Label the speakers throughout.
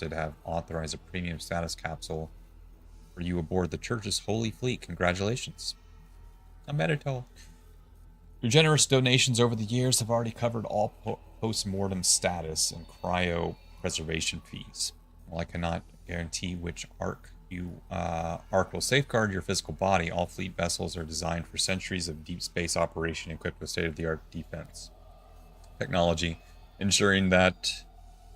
Speaker 1: have authorized a premium status capsule for you aboard the church's holy fleet. Congratulations. Emerito. Your generous donations over the years have already covered all post-mortem status and cryo-preservation fees. While I cannot guarantee which arc will safeguard your physical body, all fleet vessels are designed for centuries of deep space operation equipped with state-of-the-art defense technology, ensuring that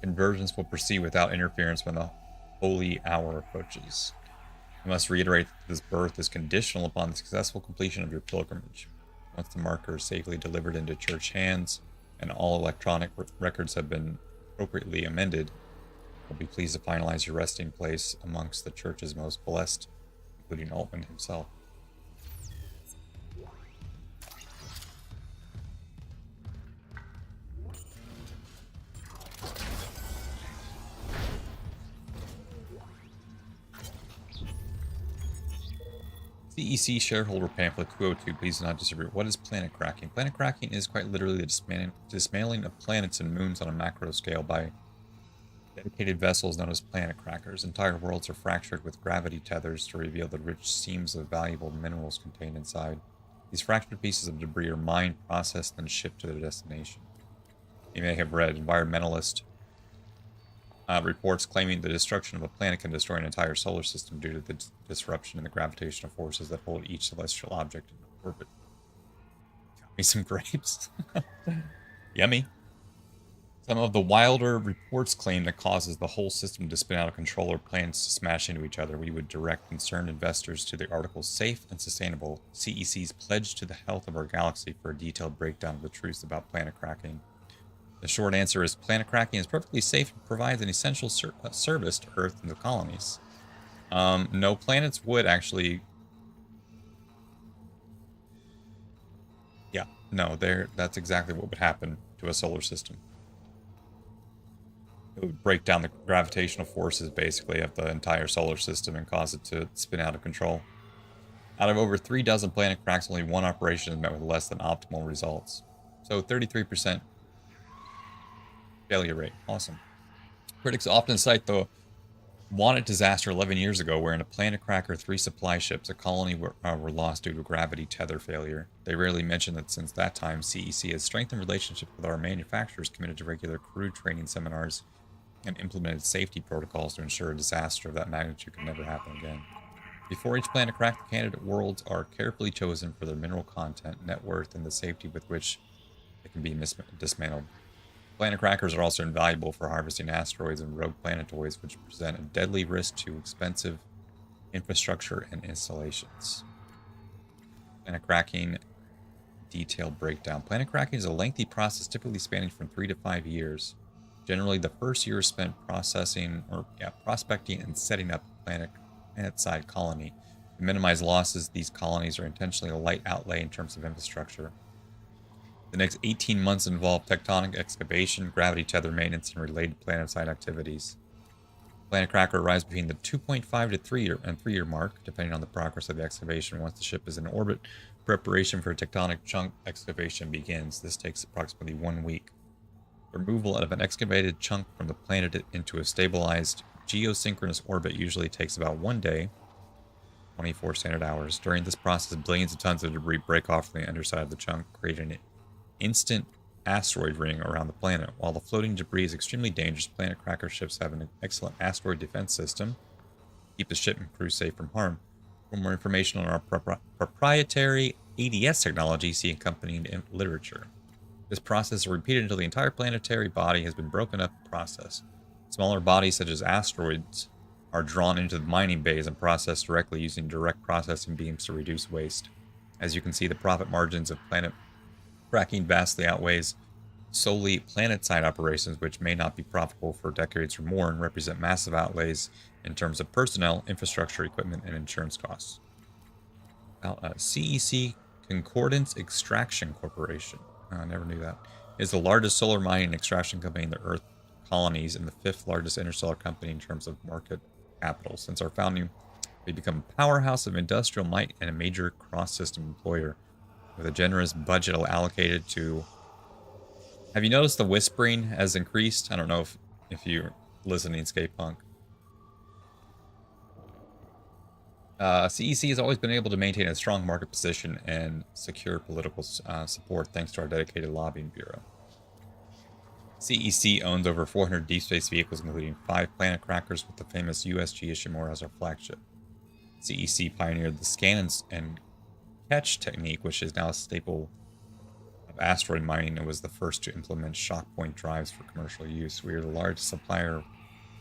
Speaker 1: conversions will proceed without interference when the holy hour approaches. I must reiterate that this birth is conditional upon the successful completion of your pilgrimage. Once the marker is safely delivered into church hands and all electronic records have been appropriately amended, I'll be pleased to finalize your resting place amongst the church's most blessed, including Altman himself. CEC shareholder pamphlet 202, please do not distribute. What is planet cracking? Planet cracking is quite literally the dismantling of planets and moons on a macro scale by dedicated vessels known as planet crackers. Entire worlds are fractured with gravity tethers to reveal the rich seams of valuable minerals contained inside. These fractured pieces of debris are mined, processed, and shipped to their destination. You may have read environmentalist reports claiming the destruction of a planet can destroy an entire solar system due to the disruption in the gravitational forces that hold each celestial object in orbit. Got me some grapes. Yummy. Some of the wilder reports claim that causes the whole system to spin out of control or planets to smash into each other. We would direct concerned investors to the article Safe and Sustainable, CEC's Pledge to the Health of Our Galaxy for a detailed breakdown of the truths about planet cracking. The short answer is planet cracking is perfectly safe and provides an essential service to Earth and the colonies. No, planets would actually... Yeah, no, that's exactly what would happen to a solar system. It would break down the gravitational forces, basically, of the entire solar system and cause it to spin out of control. Out of over 3 dozen planet cracks, only one operation is met with less than optimal results. So 33% failure rate. Awesome. Critics often cite the Wanted disaster 11 years ago, where in a planet cracker 3 supply ships, a colony were lost due to gravity tether failure. They rarely mention that since that time, CEC has strengthened relationships with our manufacturers, committed to regular crew training seminars, and implemented safety protocols to ensure a disaster of that magnitude can never happen again. Before each planet crack, the candidate worlds are carefully chosen for their mineral content, net worth, and the safety with which they can be dismantled. Planet crackers are also invaluable for harvesting asteroids and rogue planetoids, which present a deadly risk to expensive infrastructure and installations. Planet cracking detailed breakdown. Planet cracking is a lengthy process, typically spanning from 3 to 5 years. Generally, the first year is spent prospecting and setting up a planet-side colony. To minimize losses, these colonies are intentionally a light outlay in terms of infrastructure. The next 18 months involve tectonic excavation, gravity tether maintenance, and related planet-side activities. Planet cracker arrives between the 2.5 to 3-year mark, depending on the progress of the excavation. Once the ship is in orbit, preparation for tectonic chunk excavation begins. This takes approximately 1 week. Removal of an excavated chunk from the planet into a stabilized geosynchronous orbit usually takes about 1 day, 24 standard hours. During this process, billions of tons of debris break off from the underside of the chunk, creating an instant asteroid ring around the planet. While the floating debris is extremely dangerous, planet cracker ships have an excellent asteroid defense system to keep the ship and crew safe from harm. For more information on our proprietary ADS technology, see accompanying literature. This process is repeated until the entire planetary body has been broken up and processed. Smaller bodies, such as asteroids, are drawn into the mining bays and processed directly using direct processing beams to reduce waste. As you can see, the profit margins of planet cracking vastly outweighs solely planet-side operations, which may not be profitable for decades or more and represent massive outlays in terms of personnel, infrastructure, equipment, and insurance costs. CEC Concordance Extraction Corporation, I never knew that, is the largest solar mining and extraction company in the Earth colonies and the 5th largest interstellar company in terms of market capital. Since our founding, we've become a powerhouse of industrial might and a major cross-system employer with a generous budget allocated to... Have you noticed the whispering has increased? I don't know if you listening skate punk. CEC has always been able to maintain a strong market position and secure political support thanks to our dedicated lobbying bureau. CEC owns over 400 deep space vehicles, including 5 planet crackers with the famous USG Ishimura as our flagship. CEC pioneered the scan and catch technique, which is now a staple of asteroid mining, and was the first to implement shock point drives for commercial use. We are the largest supplier of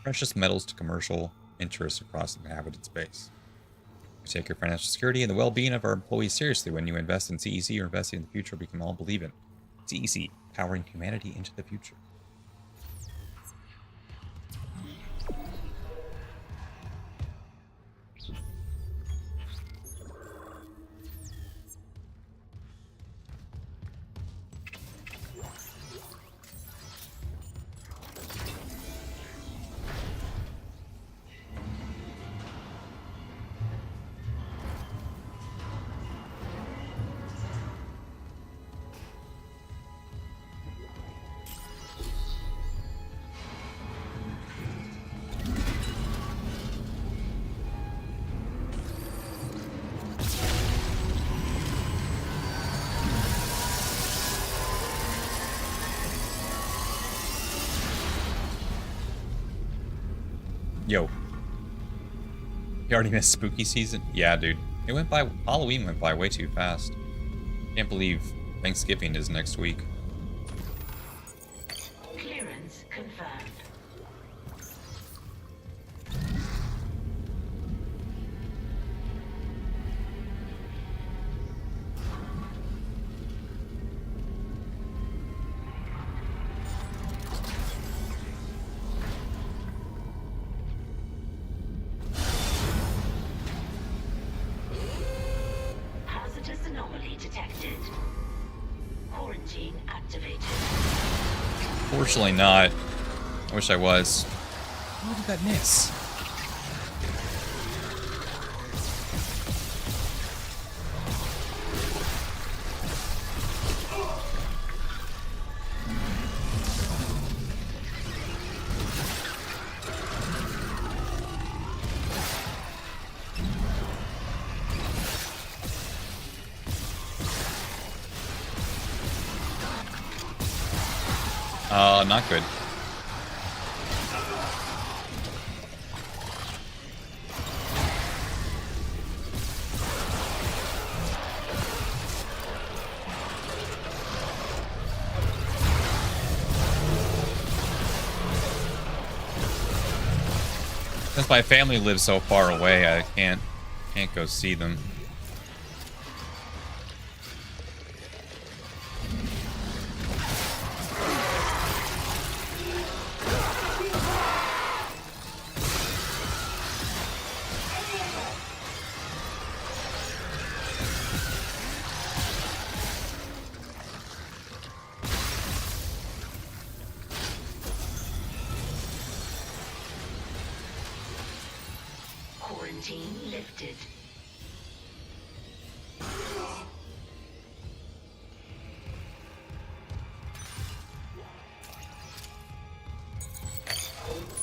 Speaker 1: precious metals to commercial interests across inhabited space. We take your financial security and the well-being of our employees seriously. When you invest in CEC, you're investing in the future we can all believe in. CEC, powering humanity into the future. Yo. You already missed spooky season? Yeah, dude. It went by, Halloween went by way too fast. Can't believe Thanksgiving is next week.
Speaker 2: Clearance confirmed.
Speaker 1: Fortunately not. I wish I was. How did that miss? Not good. Since my family lives so far away, I can't go see them.
Speaker 2: Lifted.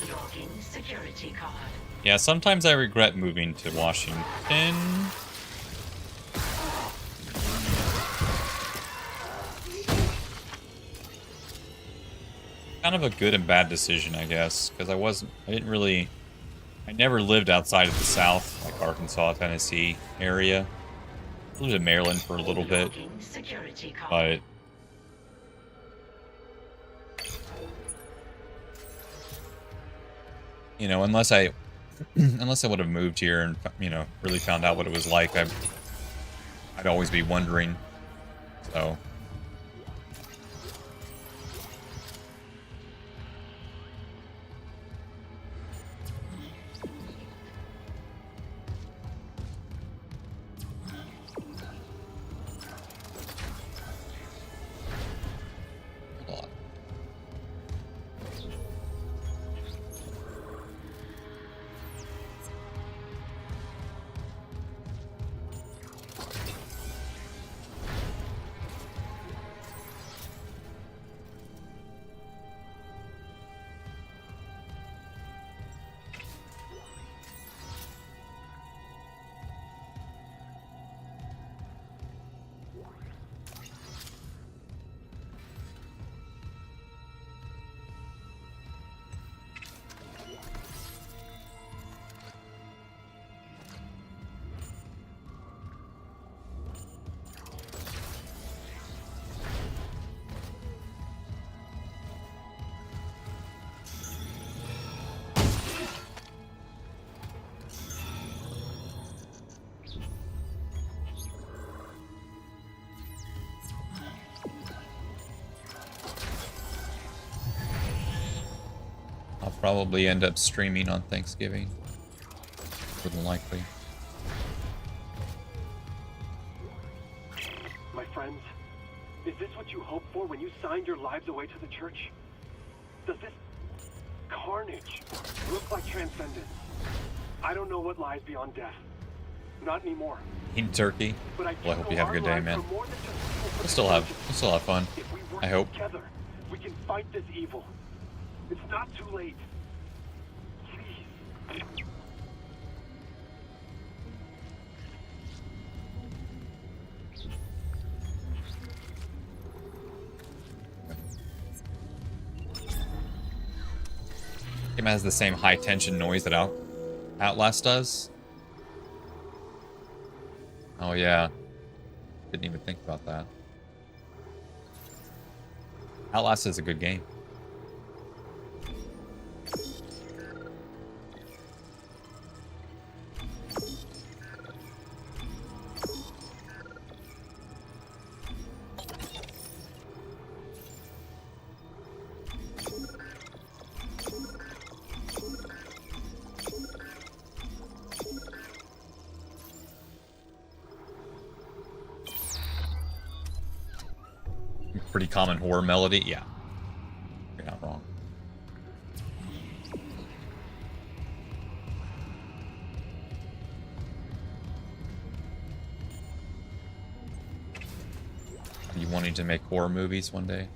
Speaker 2: Logging security card.
Speaker 1: Yeah, sometimes I regret moving to Washington. Kind of a good and bad decision, I guess, because I never lived outside of the South, like Arkansas, Tennessee area. I lived in Maryland for a little bit, but you know, unless I would have moved here and, you know, really found out what it was like, I'd always be wondering. So. probably end up streaming on Thanksgiving. More than likely.
Speaker 3: My friends, is this what you hoped for when you signed your lives away to the church? Does this carnage look like transcendence? I don't know what lies beyond death. Not anymore.
Speaker 1: Eating turkey.
Speaker 3: But I
Speaker 1: Well, I hope you have a good day, man.
Speaker 3: We'll
Speaker 1: We'll still have fun.
Speaker 3: If we work
Speaker 1: I hope.
Speaker 3: together, we can fight this evil. It's not too late. Please.
Speaker 1: Game has the same high tension noise that Outlast does. Oh yeah. Didn't even think about that. Outlast is a good game. Pretty common horror melody, yeah. You're not wrong. Are you wanting to make horror movies one day?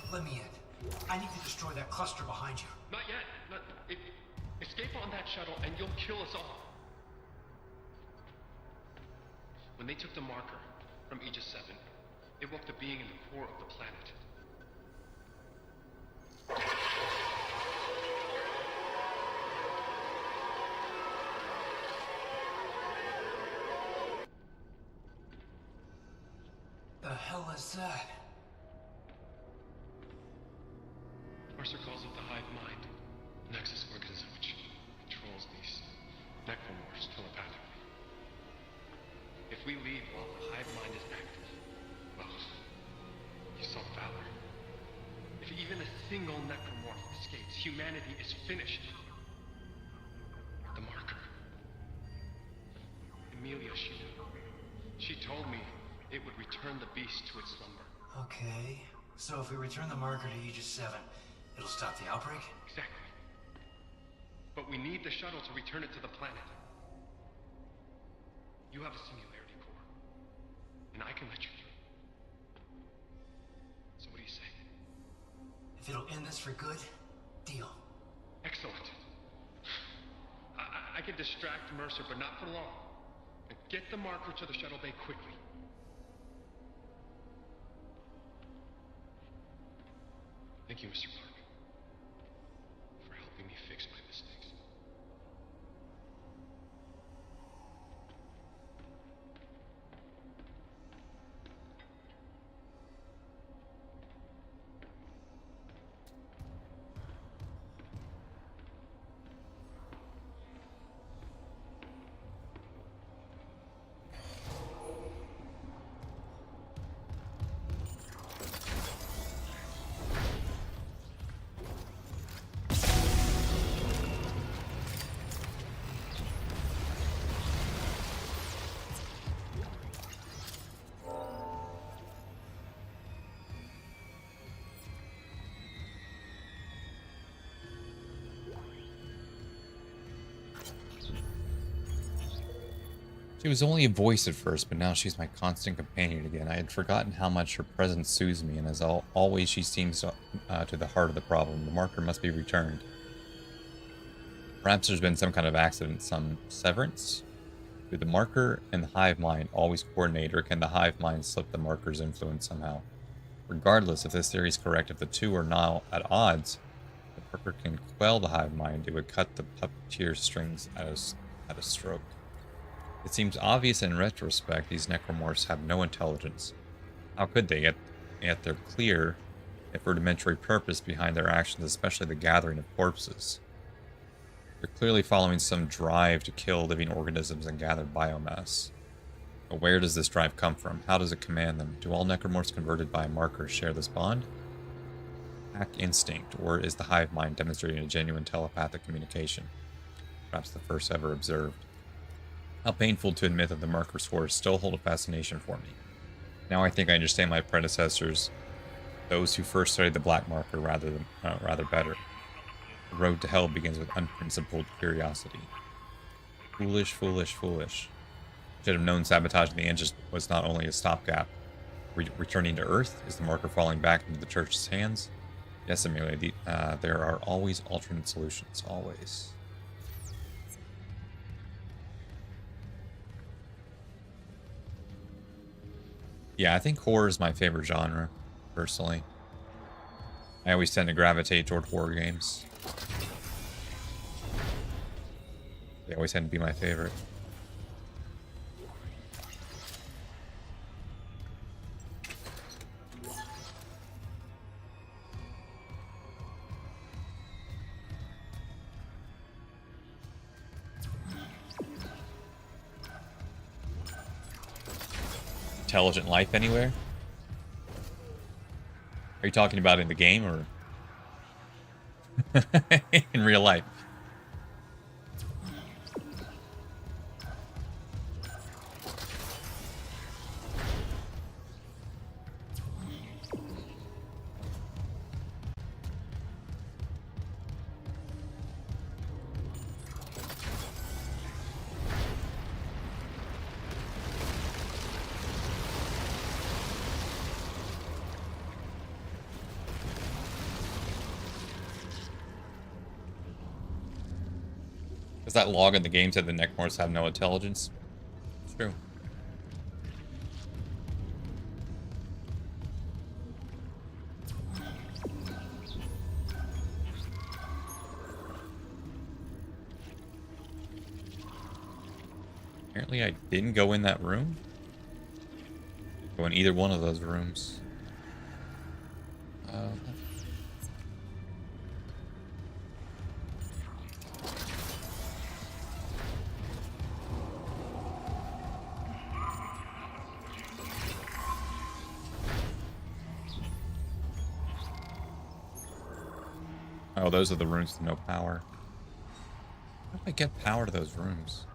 Speaker 4: Let me in. I need to destroy that cluster behind you.
Speaker 5: Not yet. Escape on that shuttle and you'll kill us all. When they took the marker from Aegis 7, it woke the being in the core of the planet.
Speaker 4: The hell is that?
Speaker 5: Mercer calls it the hive mind, nexus organism which controls these necromorphs telepathically. If we leave while the hive mind is active, well, you saw Valor. If even a single necromorph escapes, humanity is finished. The marker. Emilia, she told me it would return the beast to its slumber.
Speaker 4: Okay, so if we return the marker to Aegis 7, it'll stop the outbreak?
Speaker 5: Exactly. But we need the shuttle to return it to the planet. You have a singularity core, and I can let you through. So what do you say?
Speaker 4: If it'll end this for good, deal.
Speaker 5: Excellent. I can distract Mercer, but not for long. And get the marker to the shuttle bay quickly. Thank you, Mr. Park, for helping me fix my mistakes.
Speaker 1: She was only a voice at first, but now she's my constant companion again. I had forgotten how much her presence soothes me, and as always, she seems to the heart of the problem. The marker must be returned. Perhaps there's been some kind of accident, some severance? Do the marker and the hive mind always coordinate, or can the hive mind slip the marker's influence somehow? Regardless, if this theory is correct, if the two are now at odds, the marker can quell the hive mind. It would cut the puppeteer strings at a stroke. It seems obvious in retrospect these necromorphs have no intelligence. How could they? Yet they're clear if rudimentary purpose behind their actions, especially the gathering of corpses. They're clearly following some drive to kill living organisms and gather biomass. But where does this drive come from? How does it command them? Do all necromorphs converted by a marker share this bond? Pack instinct, or is the hive mind demonstrating a genuine telepathic communication? Perhaps the first ever observed. How painful to admit that the marker's hordes still hold a fascination for me. Now I think I understand my predecessors, those who first studied the black marker rather better. The road to hell begins with unprincipled curiosity. Foolish, foolish, foolish. Should have known sabotaging the engine was not only a stopgap. Returning to Earth? Is the marker falling back into the church's hands? Yes, Amelia, there are always alternate solutions. Always. Yeah, I think horror is my favorite genre, personally. I always tend to gravitate toward horror games. They always tend to be my favorite. Intelligent life anywhere? Are you talking about in the game or in real life? Does that log in the game said the Necromorphs have no intelligence? It's true. Apparently I didn't go in that room. Go in either one of those rooms. Oh, those are the rooms with no power. How do I get power to those rooms?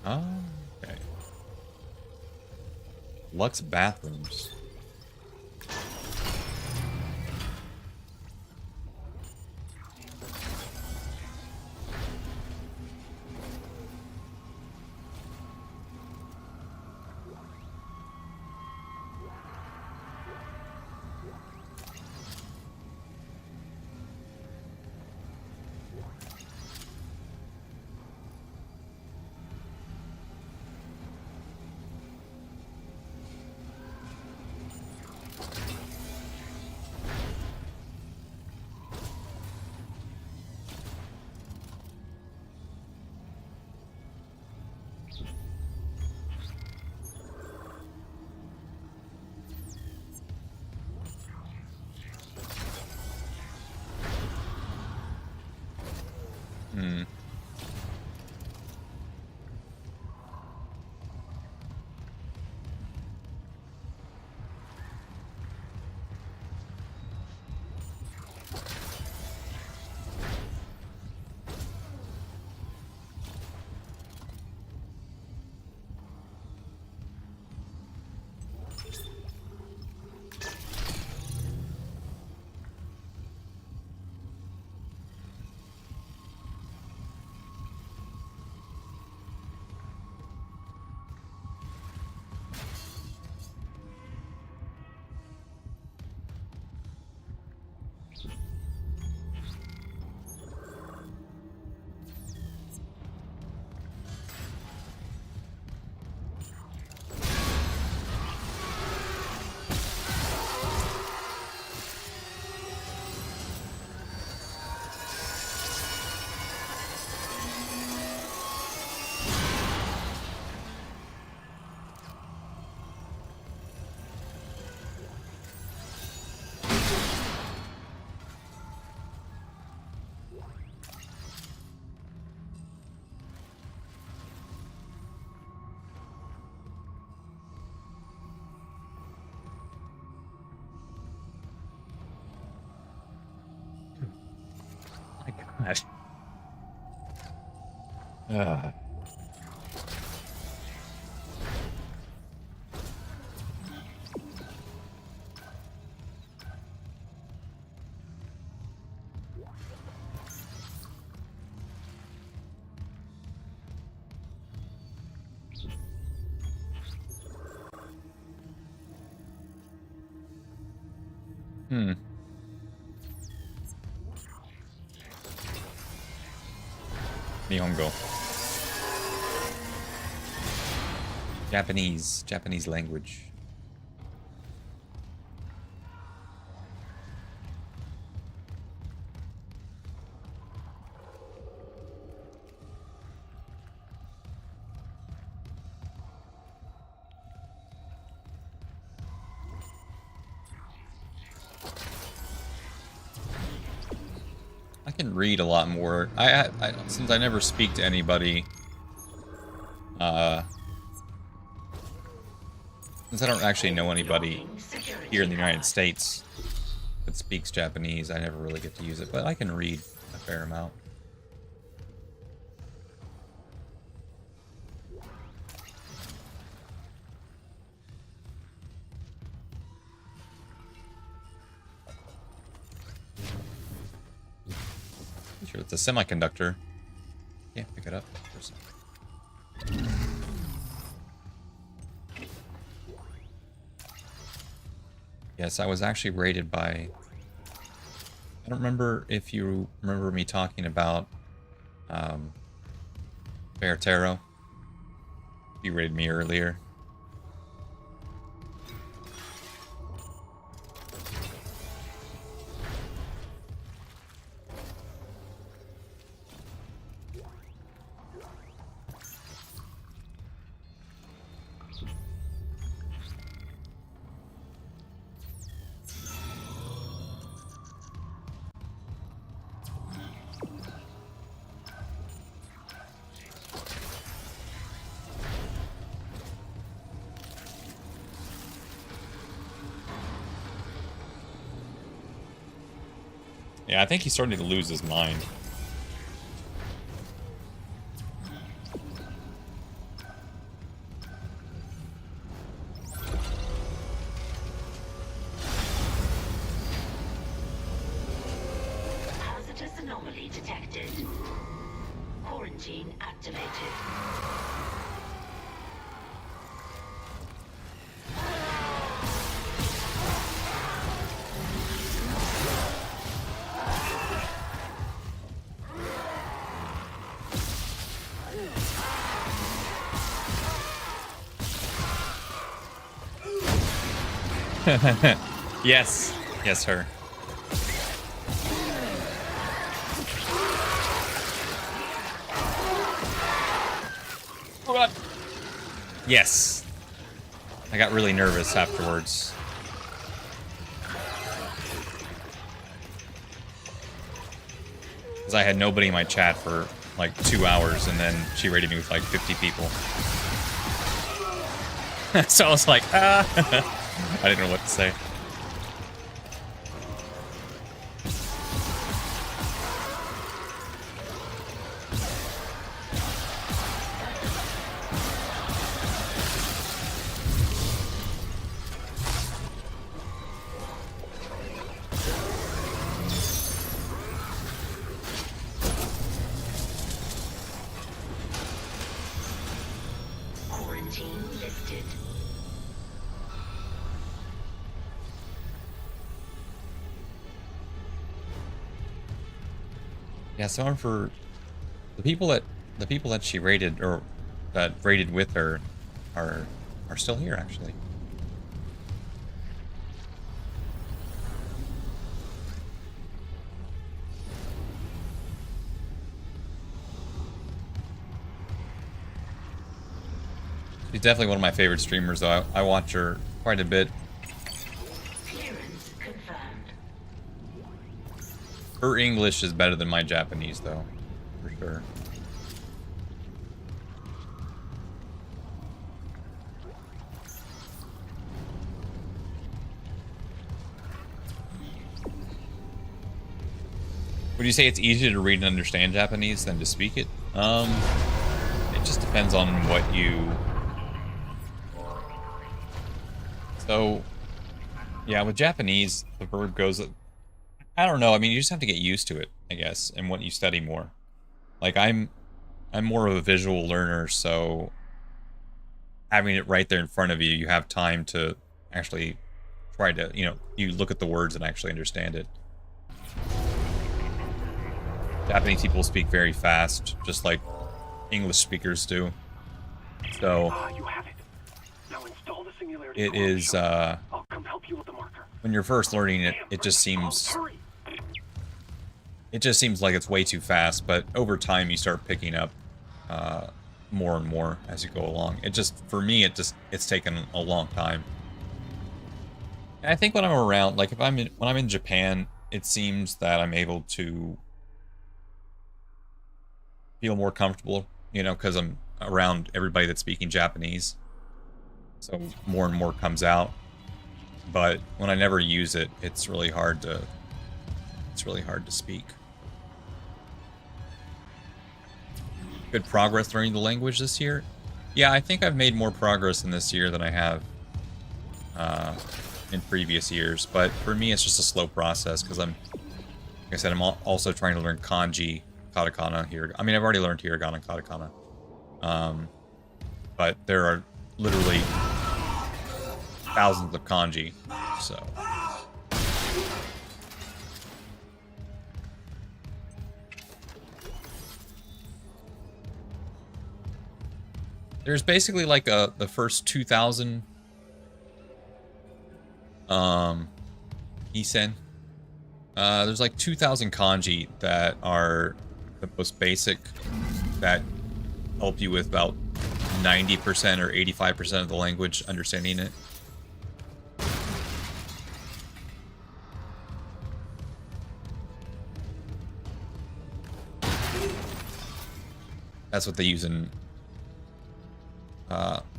Speaker 1: Oh, okay. Lux bathrooms. God. Ugh. Nihongo. Japanese language. I can read a lot more. Since I never speak to anybody, since I don't actually know anybody here in the United States that speaks Japanese, I never really get to use it, but I can read a fair amount. Sure, it's a semiconductor. Can't pick it up. Yes, I was actually rated by... I don't remember if you remember me talking about Beartero. You rated me earlier. Yeah, I think he's starting to lose his mind.
Speaker 2: Hazardous anomaly detected. Quarantine activated.
Speaker 1: Yes. Yes, her. Oh god. Yes. I got really nervous afterwards. Because I had nobody in my chat for like 2 hours, and then she rated me with like 50 people. So I was like, ah. I didn't know what to say.
Speaker 2: Quarantine lifted.
Speaker 1: Yeah, someone for the people that she rated, or that rated with her are still here actually. She's definitely one of my favorite streamers though. I watch her quite a bit.
Speaker 2: Clearance confirmed.
Speaker 1: Her English is better than my Japanese though, for sure. Would you say it's easier to read and understand Japanese than to speak it? It just depends on what you... So, yeah, with Japanese, the verb goes... I don't know, I mean, you just have to get used to it, I guess, and what you study more. Like, I'm more of a visual learner, so having it right there in front of you, you have time to actually try to, you look at the words and actually understand it. Japanese people speak very fast, just like English speakers do. So
Speaker 3: You have it. Now install the singularity
Speaker 1: it
Speaker 3: core
Speaker 1: is,
Speaker 3: I'll come help you with the marker.
Speaker 1: when you're first learning it,
Speaker 3: Damn,
Speaker 1: it just seems...
Speaker 3: hurry.
Speaker 1: It just seems like it's way too fast, but over time you start picking up more and more as you go along. It just, for me, it's taken a long time. And I think when I'm around, like when I'm in Japan, it seems that I'm able to feel more comfortable, because I'm around everybody that's speaking Japanese. So more and more comes out. But when I never use it, it's really hard to speak. Good progress learning the language this year. Yeah, I think I've made more progress in this year than I have in previous years. But for me, it's just a slow process because like I said, I'm also trying to learn kanji, katakana here. I mean, I've already learned hiragana and katakana. But there are literally thousands of kanji, so... There's basically like the first 2,000 isen. There's like 2,000 kanji that are the most basic, that help you with about 90% or 85% of the language, understanding it. That's what they use in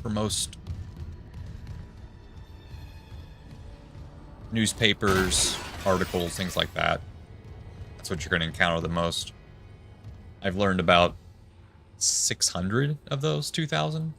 Speaker 1: for most newspapers, articles, things like that. That's what you're going to encounter the most. I've learned about 600 of those 2,000.